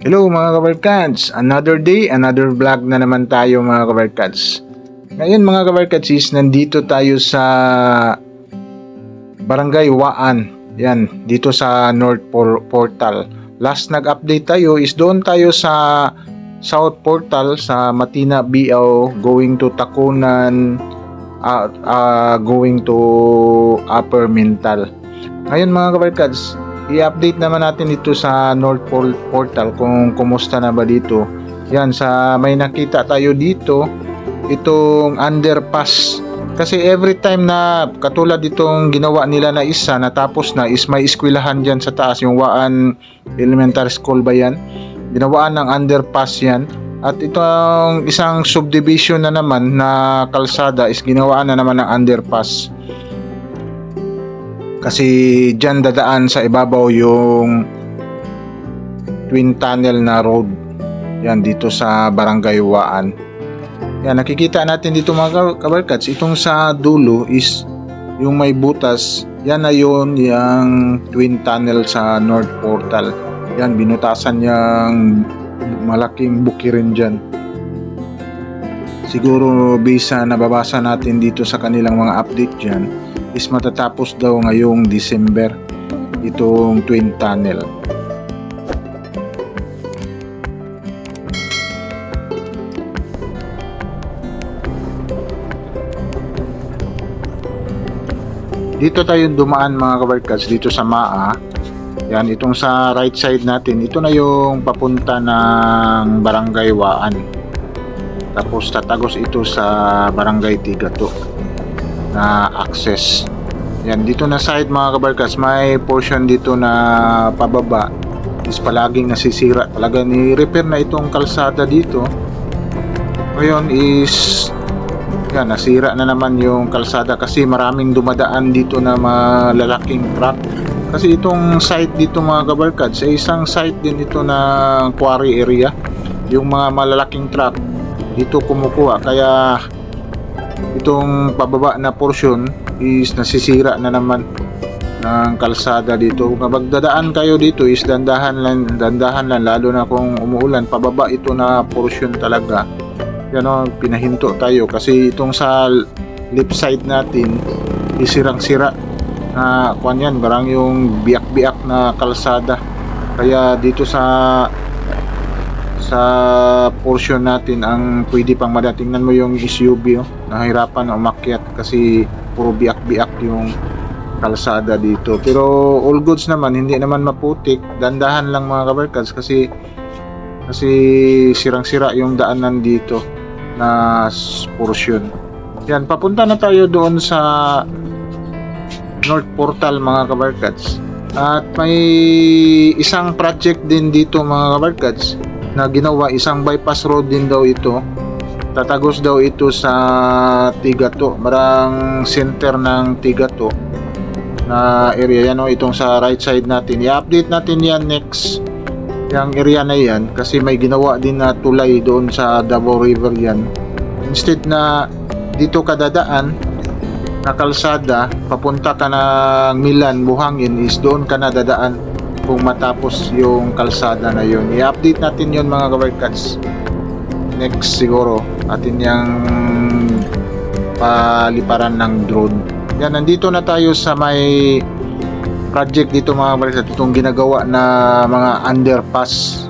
Hello mga kabarkads! Another day, another vlog na naman tayo mga kabarkads. Ngayon mga kabarkads is nandito tayo sa Barangay Waan. Yan, dito sa North Portal. Last nag-update tayo is doon tayo sa South Portal sa Matina BO going to Takunan, going to Upper Mintal. Ngayon mga kabarkads, i-update naman natin dito sa North Portal kung kumusta na ba dito. Yan, may nakita tayo dito, itong underpass. Kasi every time na katulad itong ginawa nila na isa, natapos na is may eskwelahan dyan sa taas, yung Waan Elementary School ba yan? Ginawaan ng underpass yan. At itong isang subdivision na naman na kalsada is ginawaan na naman ng underpass. Kasi dyan dadaan sa ibabaw yung twin tunnel na road. Yan dito sa Barangay Waan. Yan, nakikita natin dito mga kabarkads, itong sa dulo is yung may butas. Yan na yun, yung twin tunnel sa North Portal. Yan, binutasan yung malaking bukirin dyan. Siguro bisa nababasa natin dito sa kanilang mga update dyan is matatapos daw ngayong December itong twin tunnel. Dito tayo dumaan mga kabarkads dito sa Maa. Yan, itong sa right side natin, ito na yung papunta ng Barangay Waan. Tapos tatagos ito sa Barangay Tigato na access. Yan, dito na side mga kabarkas, may portion dito na pababa is palaging nasisira. Talaga ni-repair na itong kalsada dito. Ngayon is yan, nasira na naman yung kalsada kasi maraming dumadaan dito na malalaking truck. Kasi itong site dito mga kabarkads ay isang site din ito na quarry area. Yung mga malalaking truck dito kumukuha, kaya itong pababa na portion is nasisira na naman ng kalsada dito. Kapag dadaan kayo dito is dandahan lang, lalo na kung umuulan. Pababa ito na portion talaga. Yan o, pinahinto tayo kasi itong sa left side natin is sirang-sira na yan, barang yung biyak-biak na kalsada. Kaya dito sa portion natin ang pwede pang madatingnan mo yung SUV, nahirapan na umakyat kasi puro biak-biak yung kalsada dito. Pero all goods naman, hindi naman maputik, dandahan lang mga kabarkads kasi sirang-sira yung daanan dito na portion. Yan, papunta na tayo doon sa North Portal mga kabarkads. At may isang project din dito mga kabarkads na ginawa, isang bypass road din daw ito. Tatagos daw ito sa Tigato, marang center ng Tigato na area. Yan o, itong sa right side natin. I-update natin yan next, yung area na yan, kasi may ginawa din na tulay doon sa Davao River yan. Instead na dito ka dadaan na kalsada, papunta ka ng Milan, Buhangin, is doon ka na dadaan kung matapos yung kalsada na yun. I-update natin yun mga kabarkads next siguro atin yung paliparan ng drone. Yan, nandito na tayo sa may project dito mga kabarkads, itong ginagawa na mga underpass.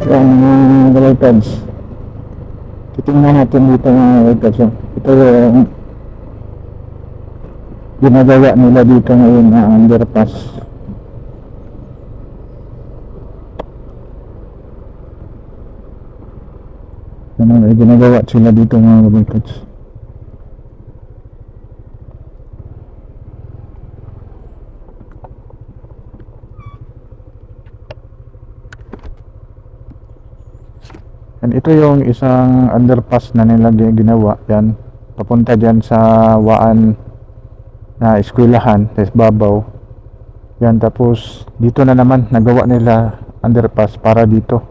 Yan mga kabarkads, titingnan natin dito mga kabarkads. Ito yung ginagawa nila dito ngayon na underpass. Yan, ginagawa sila dito mga kabarkads. And ito yung isang underpass na nila ginawa. Yan, papunta dyan sa Waan na eskwelahan, sa Babaw. Yan, tapos dito na naman nagawa nila underpass para dito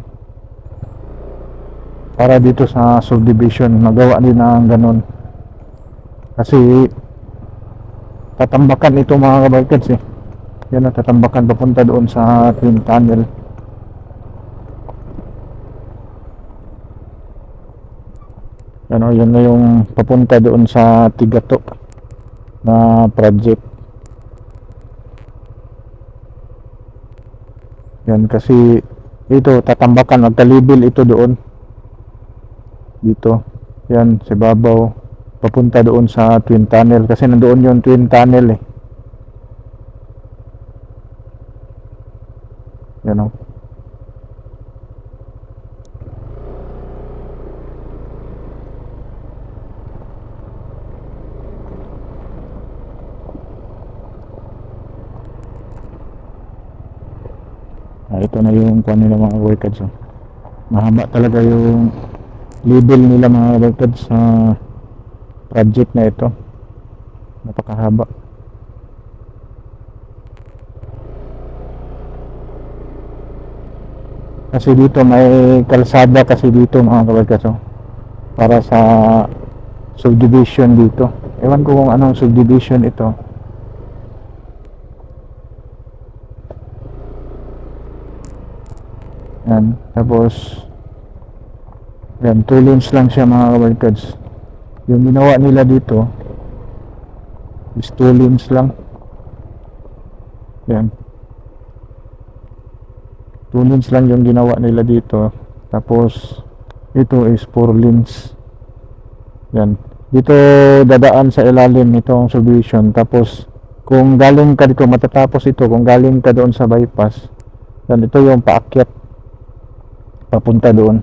sa subdivision. Magawa din ng ganun kasi tatambakan ito mga kabarkads eh. Yan, tatambakan papunta doon sa Twin Tunnel. Ano, yun na yung papunta doon sa Tigato na project. Yan, kasi ito tatambakan, magkalibel ito doon dito. Yan, si Babaw papunta doon sa Twin Tunnel kasi nandoon yung Twin Tunnel eh. Yan o. Ito na yung kuha nila mga workers. Mahaba talaga yung level nila mga workers sa project na ito. Napakahaba. Kasi dito may kalsada kasi dito mga workers para sa subdivision dito. Ewan ko kung anong subdivision ito. Yan, tapos yan, 2 lanes lang siya mga kabarkads. Yung ginawa nila dito is 2 lanes lang. Yan, 2 lanes lang yung ginawa nila dito. Tapos ito is 4 lanes. Yan, dito dadaan sa ilalim itong subdivision. Tapos kung galing ka dito, matatapos ito kung galing ka doon sa bypass. Yan, ito yung paakyat papunta doon.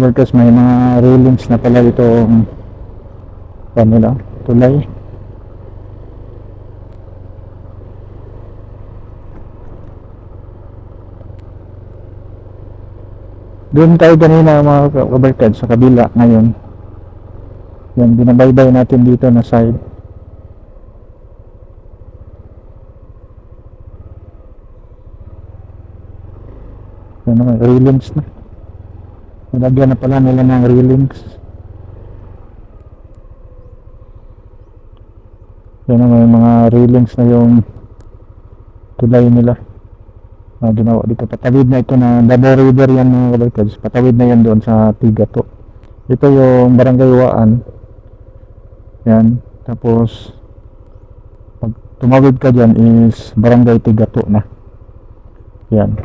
kabarkas, may mga railings na pala itong kanila tulay. Doon tayo kanina mga kabarkad sa kabila ngayon. Yan, binabaybay natin dito na side. Yan naman, railings na. Nalagyan na pala nila ng railings. Yan naman, mga railings na yung tulay nila. Ginawa dito, patawid na ito na Davao River yan mga kabarkads, patawid na yan doon sa Tigato. Ito yung Barangay Waan yan, tapos pag tumawid ka dyan is Barangay Tigato na yan.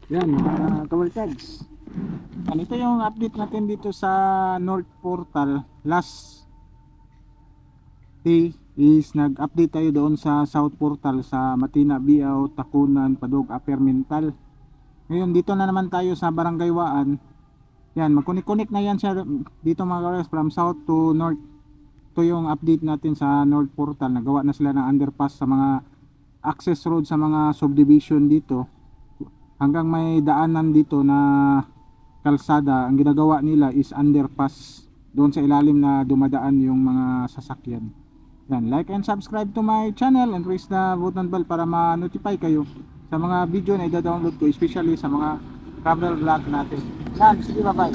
Yan mga kabarkads, ito yung update natin dito sa North Portal. Last day is nag-update tayo doon sa South Portal sa Matina, Biao, Takunan, Padug, Upper Mental. Ngayon dito na naman tayo sa Barangay Waan. Yan, magkunik-kunik na yan siya dito mga kabarkads, from South to North. Ito yung update natin sa North Portal. Nagawa na sila ng underpass sa mga access road sa mga subdivision dito. Hanggang may daanan dito na kalsada, ang ginagawa nila is underpass doon sa ilalim na dumadaan yung mga sasakyan. Yan, like and subscribe to my channel and press the button bell para ma-notify kayo sa mga video na i-download ko, especially sa mga travel vlog natin. Yan, sige, bye bye.